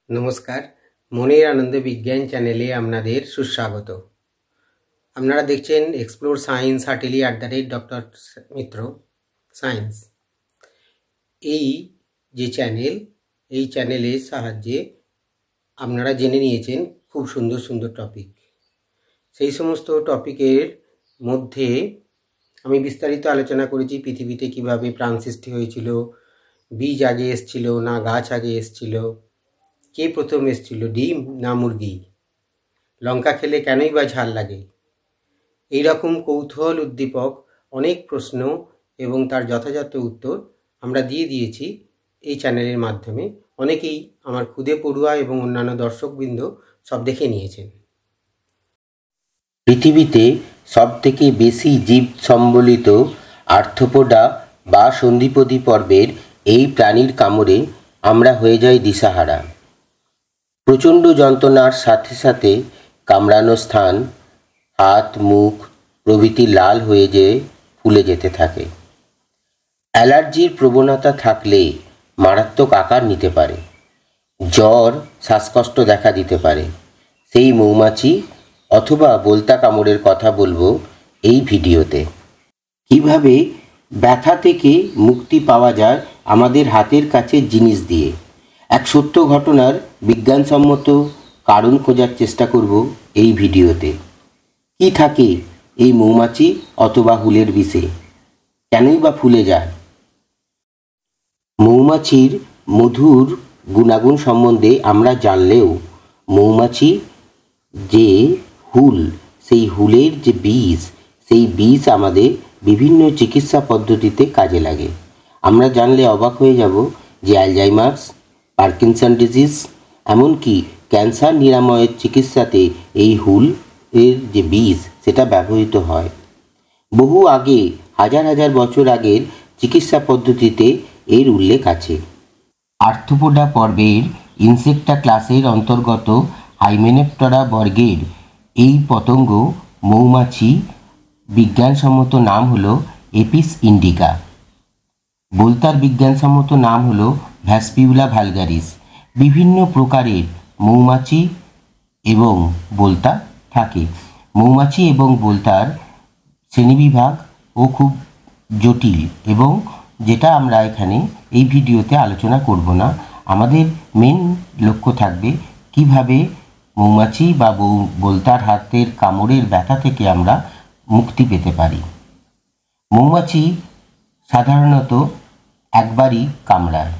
নমস্কার, মনের আনন্দ বিজ্ঞান চ্যানেলে আপনাদের সুস্বাগত। আপনারা দেখছেন এক্সপ্লোর সায়েন্স @ডক্টর মিত্র সায়েন্স। এই যে চ্যানেল, এই চ্যানেলের সাহায্যে আপনারা জেনে নিয়েছেন খুব সুন্দর সুন্দর টপিক। সেই সমস্ত টপিকের মধ্যে আমি বিস্তারিত আলোচনা করেছি পৃথিবীতে কিভাবে প্রাণ সৃষ্টি হয়েছিল, বীজ আগে এসেছিল না গাছ আগে এসেছিল, কে প্রথম এসেছিল ডিম না মুরগি, লঙ্কা খেলে কেনই বা ঝাল লাগে, এইরকম কৌতূহল উদ্দীপক অনেক প্রশ্ন এবং তার যথাযথ উত্তর আমরা দিয়ে দিয়েছি এই চ্যানেলের মাধ্যমে। অনেকেই আমার খুদে পড়ুয়া এবং অন্যান্য দর্শকবৃন্দ সব দেখে নিয়েছেন। পৃথিবীতে সবথেকে বেশি জীব সম্বলিত আর্থ্রোপোডা বা সন্ধিপদী পর্বের এই প্রাণীর কামড়ে আমরা হয়ে যাই দিশাহারা। প্রচণ্ড যন্ত্রণার সাথে সাথে কামড়ানো স্থান, হাত, মুখ প্রভৃতি লাল হয়ে যেয়ে ফুলে যেতে থাকে। অ্যালার্জির প্রবণতা থাকলে মারাত্মক আকার নিতে পারে, জ্বর, শ্বাসকষ্ট দেখা দিতে পারে। সেই মৌমাছি অথবা বোলতা কামড়ের কথা বলবো এই ভিডিওতে। কিভাবে ব্যথা থেকে মুক্তি পাওয়া যায় আমাদের হাতের কাছে জিনিস দিয়ে, এক সত্য ঘটনার বিজ্ঞানসম্মত কারণ খোঁজার চেষ্টা করব এই ভিডিওতে। কি থাকে এই মৌমাছি অথবা হুলের বিষে, কেনই বা ফুলে যায়? মৌমাছির মধুর গুণাগুণ সম্বন্ধে আমরা জানলেও মৌমাছি যে হুল, সেই হুলের যে বীজ, সেই বীজ আমাদের বিভিন্ন চিকিৎসা পদ্ধতিতে কাজে লাগে। আমরা জানলে অবাক হয়ে যাব যে অ্যালজাইমার্স, পার্কিনসন ডিজিজ, এমনকি ক্যান্সার নিরাময়ের চিকিৎসাতে এই হুল এর যে বীজ সেটা ব্যবহৃত হয়। বহু আগে, হাজার হাজার বছর আগের চিকিৎসা পদ্ধতিতে এর উল্লেখ আছে। আর্থ্রোপোডা পর্বের ইনসেক্টা ক্লাসের অন্তর্গত হাইমেনেপটেরা বর্গের এই পতঙ্গ মৌমাছি বিজ্ঞানসম্মত নাম হলো এপিস ইন্ডিকা। বোলতার বিজ্ঞানসম্মত নাম হলো ভ্যাসপিউলা ভালগারিস। বিভিন্ন প্রকারের মৌমাছি এবং বোলতা থাকে। মৌমাছি এবং বোলতার শ্রেণীবিভাগ ও খুব জটিল, এবং যেটা আমরা এখানে এই ভিডিওতে আলোচনা করব না। আমাদের মেন লক্ষ্য থাকবে কিভাবে মৌমাছি বা বোলতার হাতের কামড়ের ব্যথা থেকে আমরা মুক্তি পেতে পারি। মৌমাছি সাধারণত একবারই কামড়ায়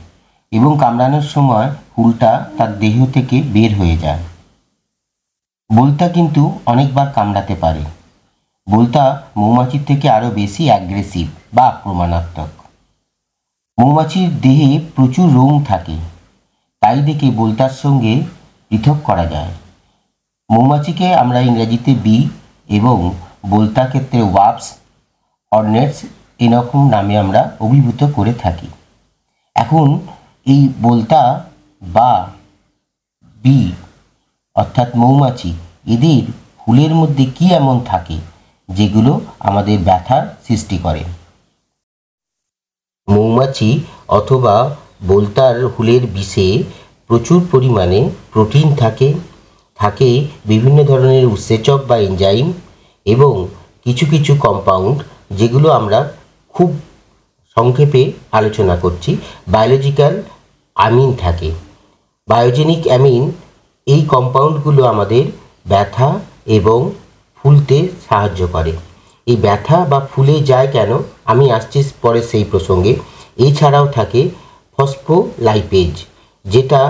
এবং কামড়ানোর সময় হুলটা তার দেহ থেকে বের হয়ে যায়। বোলতা কিন্তু অনেকবার কামড়াতে পারে। বোলতা মৌমাছির থেকে আরও বেশি অ্যাগ্রেসিভ বা আক্রমণাত্মক। মৌমাছির দেহে প্রচুর রোম থাকে, তাই দেখে বোলতার সঙ্গে পৃথক করা যায়। মৌমাছিকে আমরা ইংরেজিতে বি এবং বোলতা ক্ষেত্রে ওয়াস্পস, হর্নেটস এরকম নামে আমরা অভিভূত করে থাকি। এখন এই বোলতা বা বি অর্থাৎ মৌমাছি, এদের হুলের মধ্যে কি এমন থাকে যেগুলো আমাদের ব্যথার সৃষ্টি করে? মৌমাছি অথবা বোলতার হুলের বিষে প্রচুর পরিমাণে প্রোটিন থাকে বিভিন্ন ধরনের উৎসেচক বা এনজাইম এবং কিছু কিছু কম্পাউন্ড, যেগুলো আমরা খুব সংক্ষেপে আলোচনা করছি। বায়োলজিক্যাল অ্যামিন থাকে, বায়োজেনিক অ্যামিন। এই কম্পাউন্ডগুলো আমাদের ব্যথা এবং ফুলতে সাহায্য করে। এই ব্যথা বা ফুলে যায় কেন, আমি আসছি পরে সেই প্রসঙ্গে। এছাড়াও থাকে ফসফোলাইপেজ, যেটা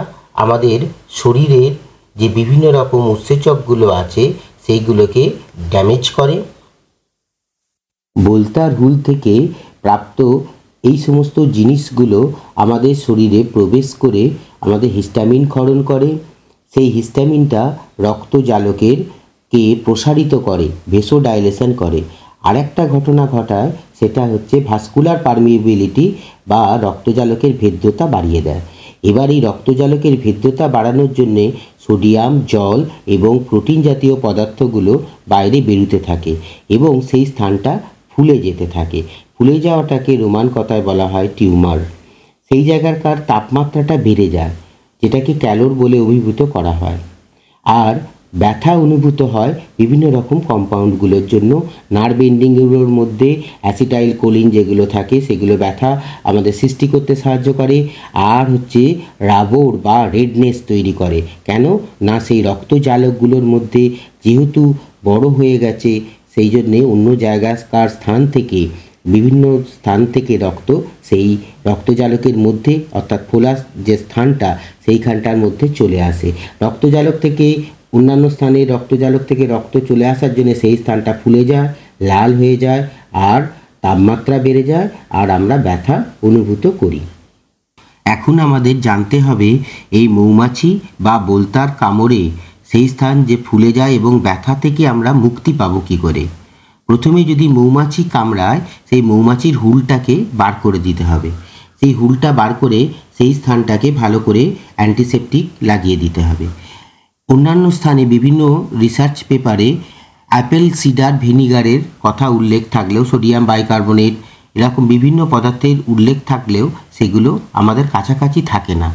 আমাদের শরীরের যে বিভিন্ন রকম উৎসেচকগুলো আছে সেইগুলোকে ড্যামেজ করে। বোলতার হুল থেকে প্রাপ্ত এই সমস্ত জিনিসগুলো আমাদের শরীরে প্রবেশ করে আমাদের হিস্টামিন ক্ষরণ করে। সেই হিস্টামিনটা রক্তজালকের কে প্রসারিত করে, ভেসোডাইলেশন করে। আরেকটা ঘটনা ঘটায়, সেটা হচ্ছে ভাস্কুলার পারমিয়েবিলিটি বা রক্তজালকের ভেদ্যতা বাড়িয়ে দেয়। এবার এই রক্তজালকের ভেদ্যতা বাড়ানোর জন্যে সোডিয়াম, জল এবং প্রোটিন জাতীয় পদার্থগুলো বাইরে বেরোতে থাকে এবং সেই স্থানটা ফুলে যেতে থাকে। ফুলে যাওয়াটাকে রোমান কথায় বলা হয় টিউমার। সেই জায়গাকার তাপমাত্রাটা বেড়ে যায়, যেটাকে ক্যালোর বলে অভিভূত করা হয়। আর ব্যথা অনুভূত হয় বিভিন্ন রকম কম্পাউন্ডগুলোর জন্য। নার্ভ এন্ডিংগুলোর মধ্যে অ্যাসিটাইল কোলিন যেগুলো থাকে সেগুলো ব্যথা আমাদের সৃষ্টি করতে সাহায্য করে। আর হচ্ছে রাবর বা রেডনেস তৈরি করে। কেন না সেই রক্তজালকগুলোর মধ্যে যেহেতু বড় হয়ে গেছে, সেই জন্যে অন্য জায়গাকার স্থান থেকে বিভিন্ন স্থান থেকে রক্ত সেই রক্তজালকের মধ্যে অর্থাৎ ফোলাস যে স্থানটা সেইখানটার মধ্যে চলে আসে। রক্তজালক থেকে অন্যান্য স্থানে রক্তজালক থেকে রক্ত চলে আসার জন্য সেই স্থানটা ফুলে যায়, লাল হয়ে যায়, আর তাপমাত্রা বেড়ে যায়, আর আমরা ব্যথা অনুভূত করি। এখন আমাদের জানতে হবে এই মৌমাছি বা বোলতার কামড়ে সেই স্থান যে ফুলে যায় এবং ব্যথা থেকে আমরা মুক্তি পাবো কী করে। প্রথমে যদি মৌমাছি কামড়ায়, সেই মৌমাছির হুলটাকে বার করে দিতে হবে। সেই হুলটা বার করে সেই স্থানটাকে ভালো করে অ্যান্টিসেপটিক লাগিয়ে দিতে হবে। অন্যান্য স্থানে বিভিন্ন রিসার্চ পেপারে অ্যাপেল সিডার ভিনিগারের কথা উল্লেখ থাকলেও, সোডিয়াম বাইকার্বনেট এরকম বিভিন্ন পদার্থের উল্লেখ থাকলেও সেগুলো আমাদের কাছাকাছি থাকে না।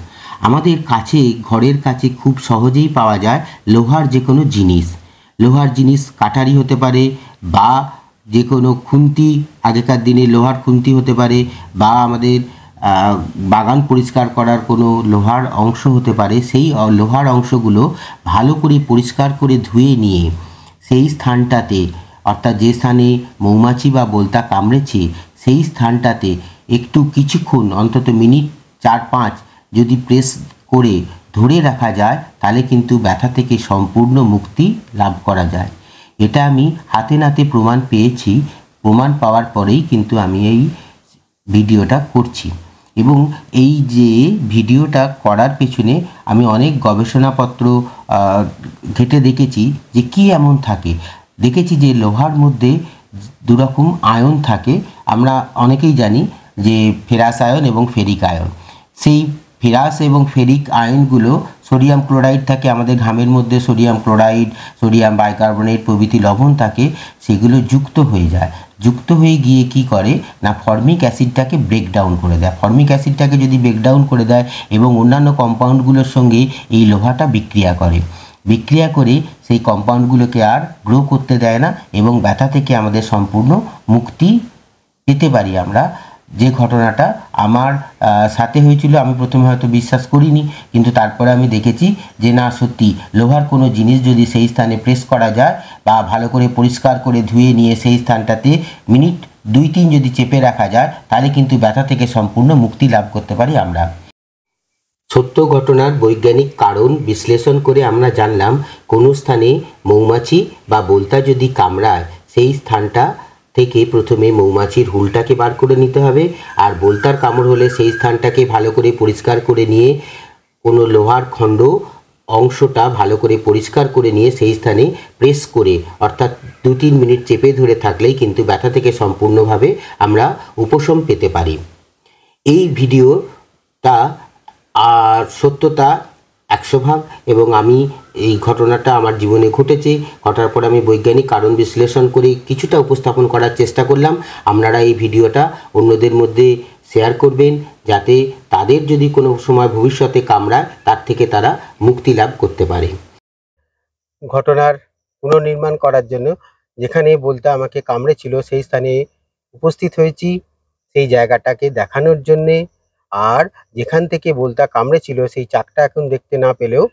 আমাদের কাছে, ঘরের কাছে খুব সহজেই পাওয়া যায় লোহার যে কোনো জিনিস। লোহার জিনিস কাটারি হতে পারে, বা যে কোনো খুন্তি, আগেকার দিনে লোহার খুন্তি হতে পারে, বা আমাদের বাগান পরিষ্কার করার কোনো লোহার অংশ হতে পারে। সেই লোহার অংশগুলো ভালো করে পরিষ্কার করে ধুয়ে নিয়ে সেই স্থানটাতে, অর্থাৎ যে স্থানে মৌমাছি বা বোলতা কামড়েছে সেই স্থানটাতে একটু কিছুক্ষণ, অন্তত মিনিট 4-5 যদি প্রেস করে ধরে রাখা যায়, তাহলে কিন্তু ব্যথা থেকে সম্পূর্ণ মুক্তি লাভ করা যায়। এটা আমি হাতে নাতে প্রমাণ পেয়েছি। প্রমাণ পাওয়ার পরেই কিন্তু আমি এই ভিডিওটা করছি। এবং এই যে ভিডিওটা করার পেছনে আমি অনেক গবেষণাপত্র ঘেঁটে দেখেছি যে কী এমন থাকে। দেখেছি যে লোহার মধ্যে দুরকম আয়ন থাকে। আমরা অনেকেই জানি যে ফেরাস আয়ন এবং ফেরিক আয়ন। সেই ফেরাস এবং ফেরিক আয়নগুলো, সোডিয়াম ক্লোরাইড থাকে আমাদের ঘামের মধ্যে, সোডিয়াম ক্লোরাইড, সোডিয়াম বাইকার্বনেট প্রভৃতি লবণ থাকে, সেগুলো যুক্ত হয়ে যায়। যুক্ত হয়ে গিয়ে কি করে না ফর্মিক অ্যাসিডটাকে ব্রেকডাউন করে দেয়। ফর্মিক অ্যাসিডটাকে যদি ব্রেকডাউন করে দেয় এবং অন্যান্য কম্পাউন্ডগুলোর সঙ্গে এই লোহাটা বিক্রিয়া করে, বিক্রিয়া করে সেই কম্পাউন্ডগুলোকে আর গ্রো করতে দেয় না এবং ব্যথা থেকে আমাদের সম্পূর্ণ মুক্তি পেতে পারি আমরা। যে ঘটনাটা আমার সাথে হয়েছিল, আমি প্রথমে হয়তো বিশ্বাস করিনি, কিন্তু তারপরে আমি দেখেছি যে না, সত্যি লোহার কোনো জিনিস যদি সেই স্থানে প্রেস করা যায় বা ভালো করে পরিষ্কার করে ধুয়ে নিয়ে সেই স্থানটাতে মিনিট 2-3 যদি চেপে রাখা যায়, তাহলে কিন্তু ব্যথা থেকে সম্পূর্ণ মুক্তি লাভ করতে পারি আমরা। সত্য ঘটনার বৈজ্ঞানিক কারণ বিশ্লেষণ করে আমরা জানলাম কোনো স্থানে মৌমাছি বা বোলতা যদি কামড়ায়, সেই স্থানটা থেকে প্রথমে মৌমাছির হুলটাকে বার করে নিতে হবে। আর বোলতার কামড় হলে সেই স্থানটাকে ভালো করে পরিষ্কার করে নিয়ে কোনো লোহার খণ্ড অংশটা ভালো করে পরিষ্কার করে নিয়ে সেই স্থানে প্রেস করে, অর্থাৎ 2-3 মিনিট চেপে ধরে থাকলেই কিন্তু ব্যথা থেকে সম্পূর্ণভাবে আমরা উপশম পেতে পারি। এই ভিডিওটা আর সত্যতা 100 ভাগ, এবং আমি এই ঘটনাটা আমার জীবনে ঘটেছে, ঘটার পর আমি বৈজ্ঞানিক কারণ বিশ্লেষণ করে কিছুটা উপস্থাপন করার চেষ্টা করলাম। আপনারা এই ভিডিওটা অন্যদের মধ্যে শেয়ার করবেন, যাতে তাদের যদি কোনো সময় ভবিষ্যতে কামড়ায় তার থেকে তারা মুক্তি লাভ করতে পারে। ঘটনার পুনর্নির্মাণ করার জন্য যেখানে বোলতা আমাকে কামড়েছিল সেই স্থানে উপস্থিত হয়েছি সেই জায়গাটাকে দেখানোর জন্যে। আর যেখান থেকে বোলতা কামড়েছিল সেই চাকটা এখন দেখতে না পেলেও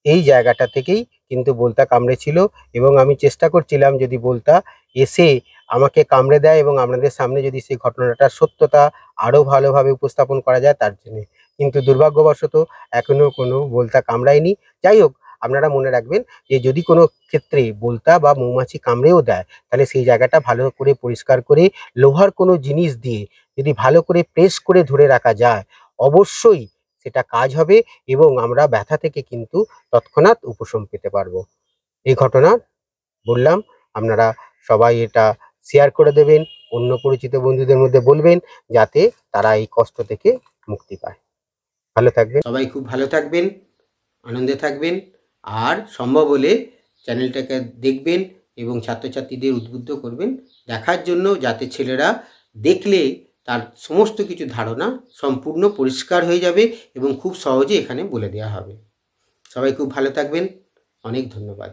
এই জায়গাটা থেকেই কিন্তু বোলতা কামড়েছিল, এবং আমি চেষ্টা করছিলাম যদি বোলতা এসে আমাকে কামড়ে দেয় এবং আপনাদের সামনে যদি সেই ঘটনাটার সত্যতা আরও ভালোভাবে উপস্থাপন করা যায় তার জন্যে। কিন্তু দুর্ভাগ্যবশত এখনও কোনো বোলতা কামড়ায়নি। যাই হোক, আপনারা মনে রাখবেন যে যদি কোনো ক্ষেত্রে বোলতা বা মৌমাছি কামড়েও দেয়, তাহলে সেই জায়গাটা ভালো করে পরিষ্কার করে লোহার কোনো জিনিস দিয়ে যদি ভালো করে প্রেস করে ধরে রাখা যায়, অবশ্যই সেটা কাজ হবে এবং আমরা ব্যথা থেকে কিন্তু তৎক্ষণাৎ উপশম পেতে পারবো। এই ঘটনা বললাম, আপনারা সবাই এটা শেয়ার করে দেবেন, অন্য পরিচিত বন্ধুদের মধ্যে বলবেন, যাতে তারা এই কষ্ট থেকে মুক্তি পায়। ভালো থাকবেন সবাই, খুব ভালো থাকবেন, আনন্দে থাকবেন, আর সম্ভব হলে চ্যানেলটাকে দেখবেন এবং ছাত্রছাত্রীদের উদ্বুদ্ধ করবেন দেখার জন্য, যাতে ছেলেরা দেখলে তার সমস্ত কিছু ধারণা সম্পূর্ণ পরিষ্কার হয়ে যাবে এবং খুব সহজে এখানে বলে দেওয়া হবে। সবাই খুব ভালো থাকবেন। অনেক ধন্যবাদ।